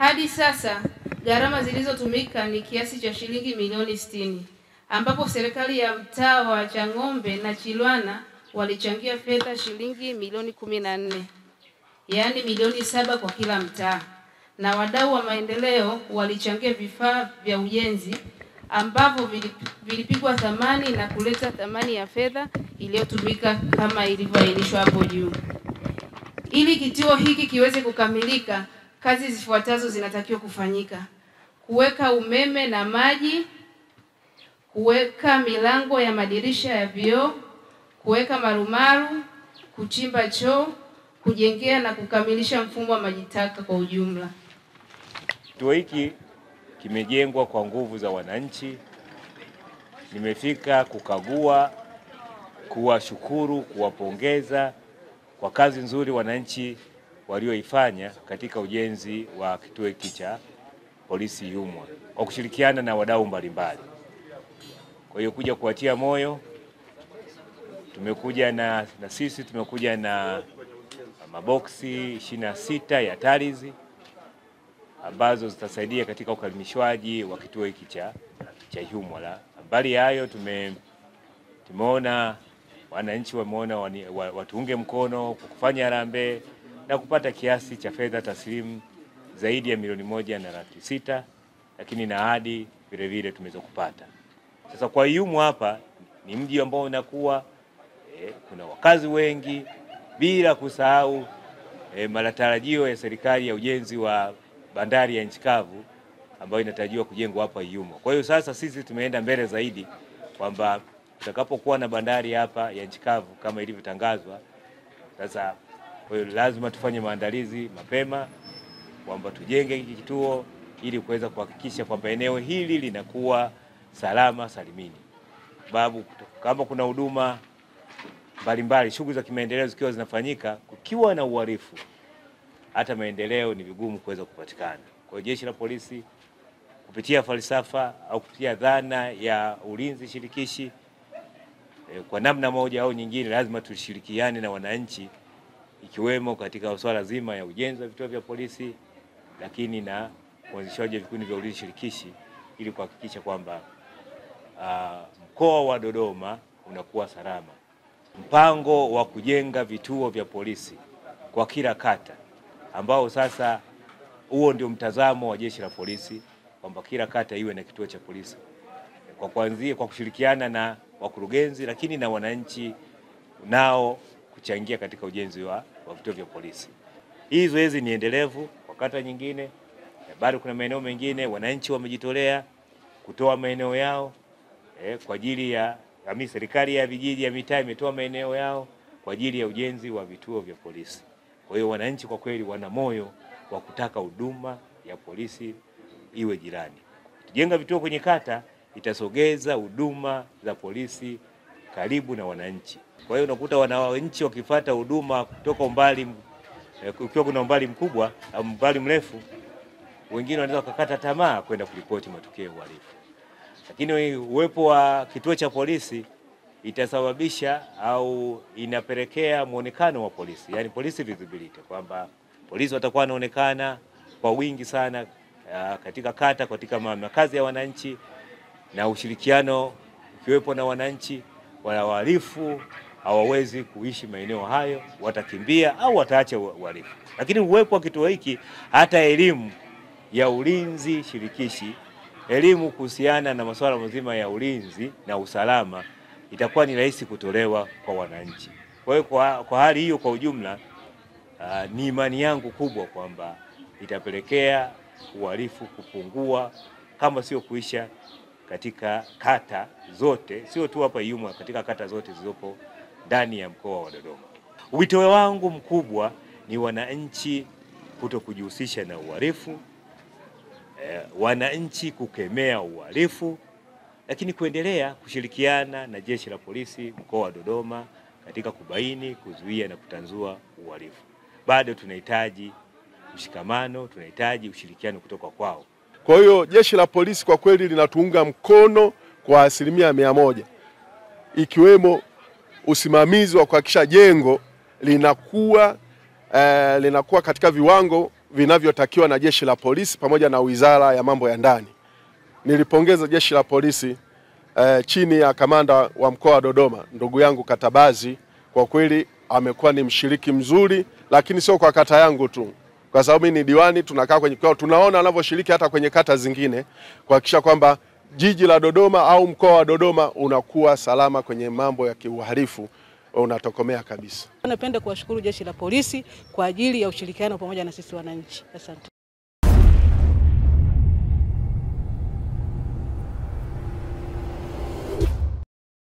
Hadi sasa gharama zilizotumika ni kiasi cha shilingi milioni 60, ambapo serikali ya mtaa wa Chang'ombe na Chilwana walichangia fedha shilingi milioni 14, yaani milioni 7 kwa kila mtaa, na wadau wa maendeleo walichangia vifaa vya ujenzi ambavyo vilipigwa thamani na kuleta thamani ya fedha iliyotumika kama ilivyoainishwa hapo juu. Ili kituo hiki kiweze kukamilika, kazi zifuatazo zinatakiwa kufanyika: kuweka umeme na maji, kuweka milango ya madirisha ya vioo, kuweka marumaru, kuchimba choo, kujengea na kukamilisha mfumo wa maji taka kwa ujumla. Kituo hiki kimejengwa kwa nguvu za wananchi. Nimefika kukagua, kuwashukuru, kuwapongeza kwa kazi nzuri wananchi walioifanya katika ujenzi wa kituo hiki cha polisi Ihumwa kwa kushirikiana na wadau mbalimbali. Kwa hiyo kuja kuwatia moyo, tumekuja na sisi tumekuja na maboksi 26 ya tarizi ambazo zitasaidia katika ukalimishwaji wa kituo hiki cha Ihumwa. Mbali ya hayo, tumeona wananchi wameona watuunge mkono kwa kufanya harambee na kupata kiasi cha fedha taslimu zaidi ya milioni 1.6, lakini na ahadi vile vile tumeweza kupata. Sasa kwa Ihumwa hapa ni mji ambao unakuwa kuna wakazi wengi, bila kusahau matarajio ya serikali ya ujenzi wa bandari ya nchi kavu ambayo inatarajiwa kujengwa hapa Ihumwa. Kwa hiyo sasa sisi tumeenda mbele zaidi kwamba tutakapokuwa na bandari hapa ya nchi kavu kama ilivyotangazwa, sasa kwa hiyo lazima tufanye maandalizi mapema kwamba tujenge hiki kituo ili kuweza kuhakikisha kwamba eneo hili linakuwa salama salimini. Sababu kama kuna huduma mbalimbali, shughuli za kimaendeleo zikiwa zinafanyika, kukiwa na uhalifu, hata maendeleo ni vigumu kuweza kupatikana. Kwa hiyo Jeshi la Polisi kupitia falsafa au kupitia dhana ya ulinzi shirikishi, kwa namna moja au nyingine lazima tushirikiane na wananchi, ikiwemo katika swala zima ya ujenzi wa vituo vya polisi, lakini na kuanzishaji wa vikundi vya ulinzi shirikishi ili kuhakikisha kwamba mkoa wa Dodoma unakuwa salama. Mpango wa kujenga vituo vya polisi kwa kila kata, ambao sasa huo ndio mtazamo wa Jeshi la Polisi kwamba kila kata iwe na kituo cha polisi, kwa kuanzia kwa kushirikiana na wakurugenzi, lakini na wananchi nao kuchangia katika ujenzi wa vituo vya polisi. Hii zoezi ni endelevu kwa kata nyingine, bado kuna maeneo mengine wananchi wamejitolea kutoa maeneo yao kwa ajili ya serikali ya vijiji ya mitaa imetoa maeneo yao kwa ajili ya ujenzi wa vituo vya polisi. Kwa hiyo wananchi kwa kweli wana moyo wa kutaka huduma ya polisi iwe jirani. Tujenga vituo kwenye kata itasogeza huduma za polisi karibu na wananchi. Kwa hiyo unakuta wananchi wakifuata huduma kutoka umbali, ukiwa kuna umbali mkubwa au umbali mrefu, wengine wanaweza kukata tamaa kwenda kuripoti matukio ya uhalifu. Lakini uwepo wa kituo cha polisi itasababisha au inapelekea muonekano wa polisi, yani polisi visibility, kwamba polisi watakuwa wanaonekana kwa wingi sana katika kata, katika makazi ya wananchi, na ushirikiano ukiwepo na wananchi, wahalifu hawawezi kuishi maeneo hayo, watakimbia au wataacha uhalifu. Lakini uwepo wa kituo hiki, hata elimu ya ulinzi shirikishi, elimu kuhusiana na masuala mazima ya ulinzi na usalama itakuwa ni rahisi kutolewa kwa wananchi. Kwa hiyo kwa hali hiyo kwa ujumla, ni imani yangu kubwa kwamba itapelekea uhalifu kupungua, kama sio kuisha, katika kata zote, sio tu hapa Ihumwa, katika kata zote zilizopo ndani ya mkoa wa Dodoma. Wito wangu mkubwa ni wananchi kutokujihusisha na uhalifu, wananchi kukemea uhalifu, lakini kuendelea kushirikiana na Jeshi la Polisi mkoa wa Dodoma katika kubaini, kuzuia na kutanzua uhalifu. Bado tunahitaji mshikamano, tunahitaji ushirikiano kutoka kwao. Kwa hiyo Jeshi la Polisi kwa kweli linatuunga mkono kwa 100%, ikiwemo usimamizi wa kuhakikisha jengo linakuwa katika viwango vinavyotakiwa na jeshi la polisi pamoja na Wizara ya Mambo ya Ndani. Nilipongeza jeshi la polisi chini ya kamanda wa mkoa wa Dodoma, ndugu yangu Katabazi. Kwa kweli amekuwa ni mshiriki mzuri, lakini sio kwa kata yangu tu, kwa sababu mimi ni diwani, tunakaa kwenye kikao, tunaona anavyoshiriki hata kwenye kata zingine kuhakikisha kwamba jiji la Dodoma au mkoa wa Dodoma unakuwa salama kwenye mambo ya kiuhalifu, unatokomea kabisa. Napenda kuwashukuru jeshi la polisi kwa ajili ya ushirikiano pamoja na sisi wananchi. Asante.